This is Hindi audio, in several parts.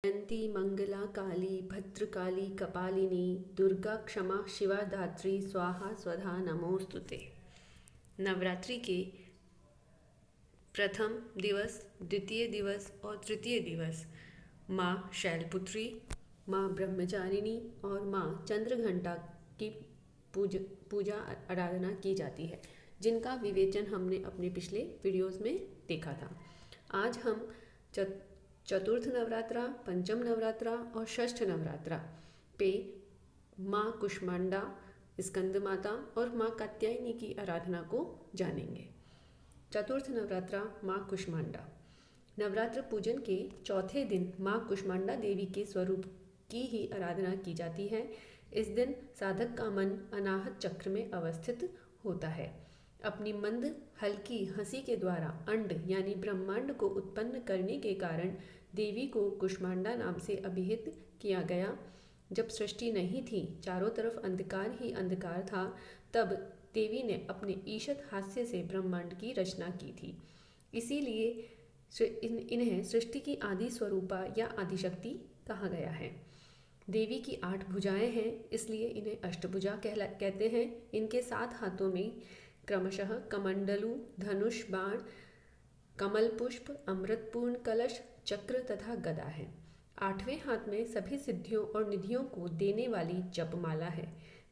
जयंती मंगला काली भद्रकाली कपालिनी दुर्गा क्षमा शिवा धात्री स्वाहा स्वधा नमोस्तुते। नवरात्रि के प्रथम दिवस, द्वितीय दिवस और तृतीय दिवस माँ शैलपुत्री, माँ ब्रह्मचारिणी और माँ चंद्रघंटा की पूजा आराधना की जाती है, जिनका विवेचन हमने अपने पिछले वीडियोस में देखा था। आज हम चतुर्थ नवरात्रा, पंचम नवरात्रा और षष्ठ नवरात्रा पे माँ कुष्मांडा, स्कंद माता और माँ कात्यायनी की आराधना को जानेंगे। चतुर्थ नवरात्रा माँ कुष्मांडा। नवरात्र पूजन के चौथे दिन माँ कुष्मांडा देवी के स्वरूप की ही आराधना की जाती है। इस दिन साधक का मन अनाहत चक्र में अवस्थित होता है। अपनी मंद हल्की हंसी के द्वारा अंड यानी ब्रह्मांड को उत्पन्न करने के कारण देवी को कुष्मांडा नाम से अभिहित किया गया। जब सृष्टि नहीं थी, चारों तरफ अंधकार ही अंधकार था, तब देवी ने अपने ईशत हास्य से ब्रह्मांड की रचना की थी। इसीलिए इन्हें सृष्टि की आदि स्वरूपा या आदिशक्ति कहा गया है। देवी की 8 भुजाएं हैं, इसलिए इन्हें अष्टभुजा कहते हैं। इनके 7 हाथों में क्रमशः कमंडलू, धनुष, बाण, कमल पुष्प, अमृतपूर्ण कलश, चक्र तथा गदा है। 8वें हाथ में सभी सिद्धियों और निधियों को देने वाली जपमाला है।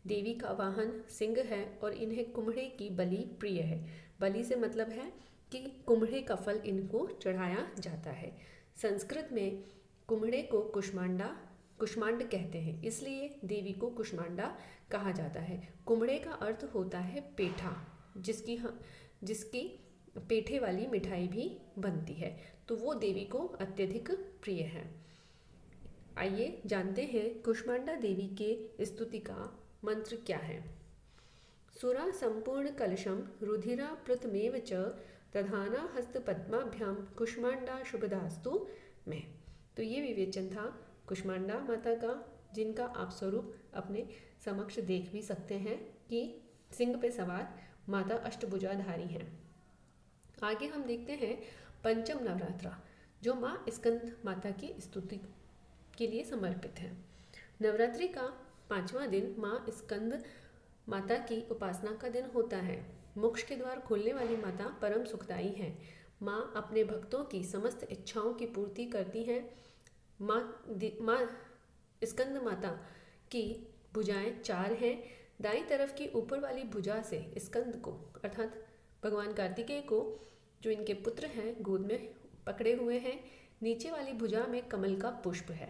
देवी का वाहन सिंह है और इन्हें कुम्हड़े की बलि प्रिय है। बलि से मतलब है कि कुम्हड़े का फल इनको चढ़ाया जाता है। संस्कृत में कुम्हड़े को कुष्मांड कहते हैं, इसलिए देवी को कुष्मांडा कहा जाता है। कुम्हड़े का अर्थ होता है पेठा, जिसकी पेठे वाली मिठाई भी बनती है, तो वो देवी को अत्यधिक प्रिय है। आइए जानते हैं कुष्मांडा देवी के स्तुति का मंत्र क्या है। सुरा संपूर्ण कलशम रुधिरा प्रथमेव च दधाना हस्त पद्माभ्याम कुष्मांडा शुभदास्तु में। तो ये विवेचन था कुष्मांडा माता का, जिनका आप स्वरूप अपने समक्ष देख भी सकते हैं कि सिंह पे सवार माता अष्टभुजाधारी हैं। आगे हम देखते हैं पंचम नवरात्रा, जो माँ स्कंद माता की स्तुति के लिए समर्पित है। नवरात्रि का 5वां दिन माँ स्कंद माता की उपासना का दिन होता है। मोक्ष के द्वार खोलने वाली माता परम सुखदायी हैं। माँ अपने भक्तों की समस्त इच्छाओं की पूर्ति करती हैं। माँ स्कंद माता की भुजाएं 4 हैं। दाईं तरफ की ऊपर वाली भुजा से स्कंद को अर्थात भगवान कार्तिकेय को, जो इनके पुत्र हैं, गोद में पकड़े हुए हैं। नीचे वाली भुजा में कमल का पुष्प है।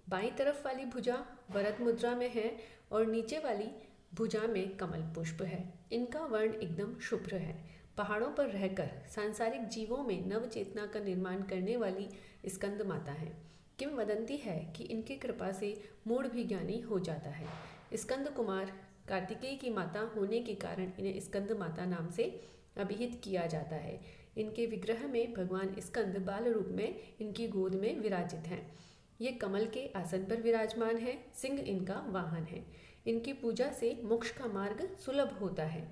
बाईं तरफ वाली भुजा वरद मुद्रा में है और नीचे वाली भुजा में कमल पुष्प है। इनका वर्ण एकदम शुभ्र है। पहाड़ों पर रहकर सांसारिक जीवों में नव चेतना का निर्माण करने वाली स्कंद माता है। किंवदंती है कि इनकी कृपा से मूढ़ भी ज्ञानी हो जाता है। स्कंद कुमार कार्तिकेय की माता होने के कारण इन्हें स्कंद माता नाम से अभिहित किया जाता है। इनके विग्रह में भगवान स्कंद बाल रूप में इनकी गोद में विराजित हैं। ये कमल के आसन पर विराजमान है। सिंह इनका वाहन है। इनकी पूजा से मोक्ष का मार्ग सुलभ होता है।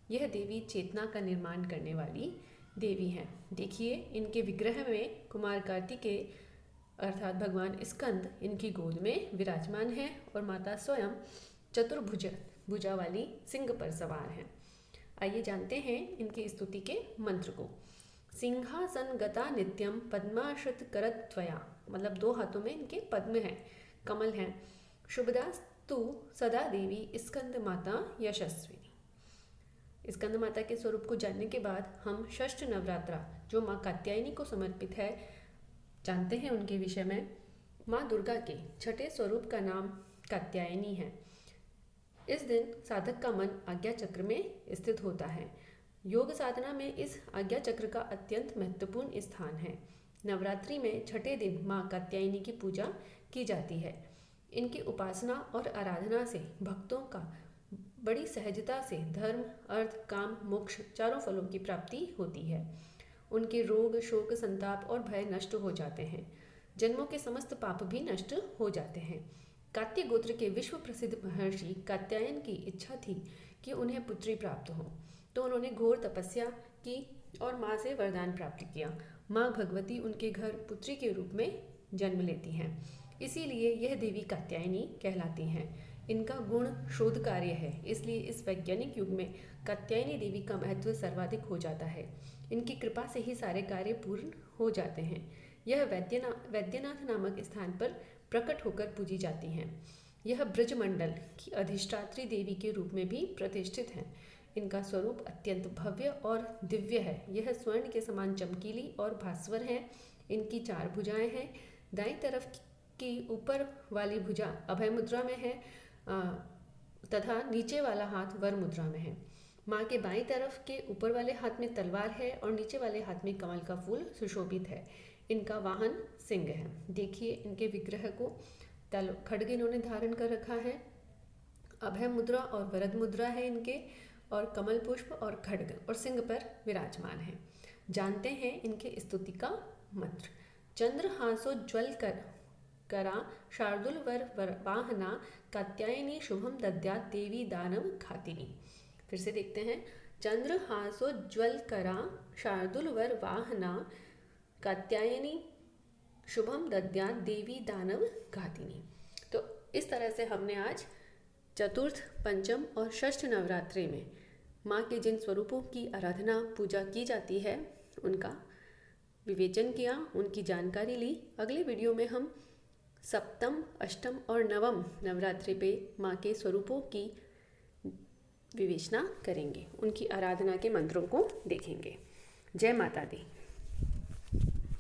यह देवी चेतना का निर्माण करने वाली देवी हैं। देखिए, इनके विग्रह में कुमार कार्तिकेय अर्थात भगवान स्कंद इनकी गोद में विराजमान है और माता स्वयं चतुर्भुजा वाली सिंह पर सवार हैं। आइए जानते हैं इनकी स्तुति के मंत्र को। सिंहासन गता नित्यम पद्माश्रित करत्वया, मतलब 2 हाथों में इनके पद्म हैं, कमल हैं। शुभदास्तु सदा देवी स्कंद माता यशस्विनी। स्कंद माता के स्वरूप को जानने के बाद हम षष्ठ नवरात्रा, जो माँ कात्यायनी को समर्पित है, जानते हैं उनके विषय में। माँ दुर्गा के छठे स्वरूप का नाम कात्यायनी है। इस दिन साधक का मन आज्ञा चक्र में स्थित होता है। योग साधना में इस आज्ञा चक्र का अत्यंत महत्वपूर्ण स्थान है। नवरात्रि में छठे दिन माँ कात्यायनी की पूजा की जाती है। इनकी उपासना और आराधना से भक्तों का बड़ी सहजता से धर्म, अर्थ, काम, मोक्ष चारों फलों की प्राप्ति होती है। उनके रोग, शोक, संताप और भय नष्ट हो जाते हैं। जन्मों के समस्त पाप भी नष्ट हो जाते हैं। कात्य गोत्र के विश्व प्रसिद्ध महर्षि कात्यायन की इच्छा थी कि उन्हें पुत्री प्राप्त हो, तो उन्होंने घोर तपस्या की और माँ से वरदान प्राप्त किया। माँ भगवती उनके घर पुत्री के रूप में जन्म लेती हैं। इसीलिए यह देवी कात्यायनी कहलाती हैं। इनका गुण शोध कार्य है, इसलिए इस वैज्ञानिक युग में कात्यायनी देवी का महत्व सर्वाधिक हो जाता है। इनकी कृपा से ही सारे कार्य पूर्ण हो जाते हैं। यह वैद्यनाथ नामक स्थान पर प्रकट होकर पूजी जाती हैं। यह ब्रजमंडल की अधिष्ठात्री देवी के रूप में भी प्रतिष्ठित हैं। इनका स्वरूप अत्यंत भव्य और दिव्य है। यह स्वर्ण के समान चमकीली और भास्वर है। इनकी 4 भुजाएं हैं। दाईं तरफ की ऊपर वाली भुजा अभय मुद्रा में है तथा नीचे वाला हाथ वर मुद्रा में है। माँ के बाईं तरफ के ऊपर वाले हाथ में तलवार है और नीचे वाले हाथ में कमल का फूल सुशोभित है। इनका वाहन सिंह है। देखिए इनके विग्रह को, खड्ग इन्होंने धारण कर रखा है, अभय मुद्रा और वरद मुद्रा है इनके, और कमल पुष्प और खड्ग और सिंह पर विराजमान है। जानते हैं इनके स्तुति का मंत्र। चंद्रहासोज्ज्वल करा शार्दुल वर वाहना कात्यायनी शुभम दद्यात् देवी दानव घातिनी। फिर से देखते हैं। चंद्रहासोज्ज्वल करा शार्दुल वर वाहना कात्यायनी शुभम दद्यात् देवी दानव घातिनी। तो इस तरह से हमने आज चतुर्थ, पंचम और षष्ठ नवरात्रि में माँ के जिन स्वरूपों की आराधना पूजा की जाती है उनका विवेचन किया, उनकी जानकारी ली। अगले वीडियो में हम सप्तम, अष्टम और नवम नवरात्रि पे माँ के स्वरूपों की विवेचना करेंगे, उनकी आराधना के मंत्रों को देखेंगे। जय माता दी।